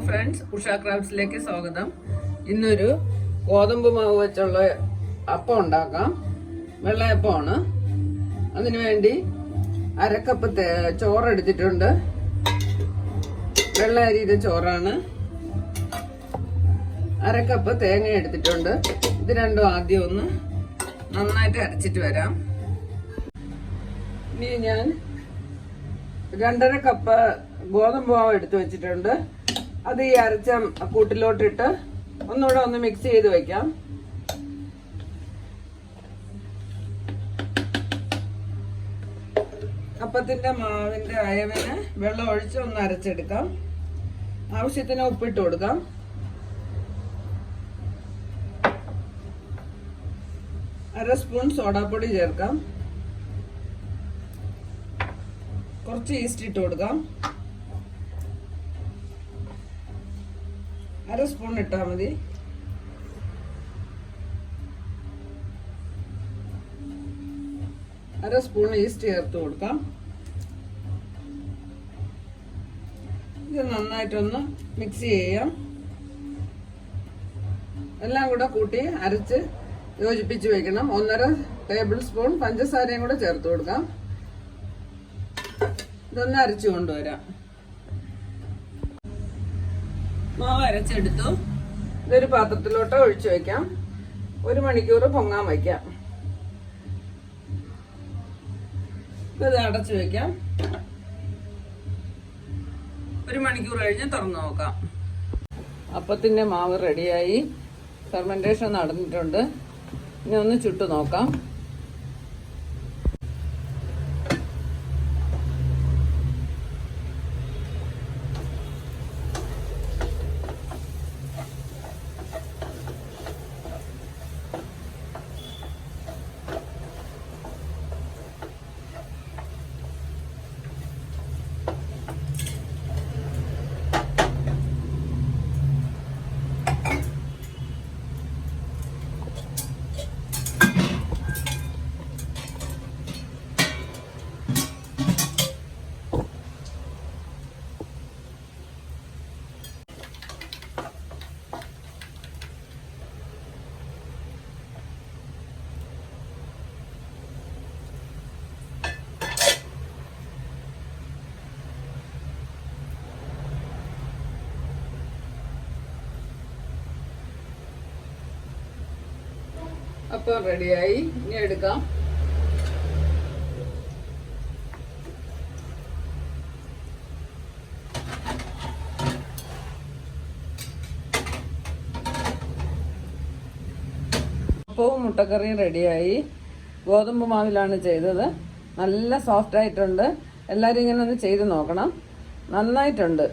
Friends, Usha ക്രാഫ്റ്റ്സിലേക്ക് സ്വാഗതം. ഇന്നൊരു ഗോതമ്പ് മാവ് വെച്ചുള്ള അപ്പം ഉണ്ടാക്കാം. വെള്ളയപ്പമാണ്. അതിനുവേണ്ടി അരക്കപ്പ് ചോറ് എടുത്തിട്ടുണ്ട്. വെള്ള അരിയുടെ ചോറാണ്. അരക്കപ്പ് തേങ്ങ എടുത്തിട്ടുണ്ട്. ഇത് രണ്ടും ആദ്യം ഒന്ന് നന്നായിട്ട് അരച്ചിട്ട് വരാം. ഇനി ഞാൻ 2.5 കപ്പ് ഗോതമ്പ് മാവ് എടുത്തു വെച്ചിട്ടുണ്ട്. അത് ഈ അരച്ച കൂട്ടിലോട്ടിട്ട് ഒന്നുകൂടെ ഒന്ന് മിക്സ് ചെയ്ത് വെക്കാം. അപ്പത്തിന്റെ മാവിന്റെ അയവിന് വെള്ളം ഒഴിച്ച് ഒന്ന് അരച്ചെടുക്കാം. ആവശ്യത്തിന് ഉപ്പിട്ട് കൊടുക്കാം. അര സ്പൂൺ സോഡാപ്പൊടി ചേർക്കാം. കുറച്ച് ഈസ്റ്റ് ഇട്ട് കൊടുക്കാം. അര സ്പൂൺ ഇട്ടാൽ മതി. അര സ്പൂൺ ഈസ്റ്റ് ചേർത്ത് കൊടുക്കാം. ഇത് നന്നായിട്ടൊന്ന് മിക്സ് ചെയ്യാം. എല്ലാം കൂടെ കൂട്ടി അരച്ച് യോജിപ്പിച്ച് വെക്കണം. 1.5 ടേബിൾ സ്പൂൺ പഞ്ചസാരയും കൂടെ ചേർത്ത് കൊടുക്കാം. ഇതൊന്ന് അരച്ചു കൊണ്ടുവരാം. മാവ് അരച്ചെടുത്തു. ഇതൊരു പാത്രത്തിലോട്ട് ഒഴിച്ചു വെക്കാം. 1 മണിക്കൂർ പൊങ്ങാൻ വയ്ക്കാം. ഇത് അടച്ചു വെക്കാം. 1 മണിക്കൂർ കഴിഞ്ഞ് തുറന്നു നോക്കാം. അപ്പത്തിന്റെ മാവ് റെഡിയായി. ഫെർമെന്റേഷൻ നടന്നിട്ടുണ്ട്. ഇനി ഒന്ന് ചുട്ടു നോക്കാം. അപ്പം റെഡിയായി. ഇനി എടുക്കാം. അപ്പവും മുട്ടക്കറിയും റെഡിയായി. ഗോതമ്പ് മാവിലാണ് ചെയ്തത്. നല്ല സോഫ്റ്റ് ആയിട്ടുണ്ട്. എല്ലാവരും ഇങ്ങനെ ഒന്ന് ചെയ്ത് നോക്കണം. നന്നായിട്ടുണ്ട്.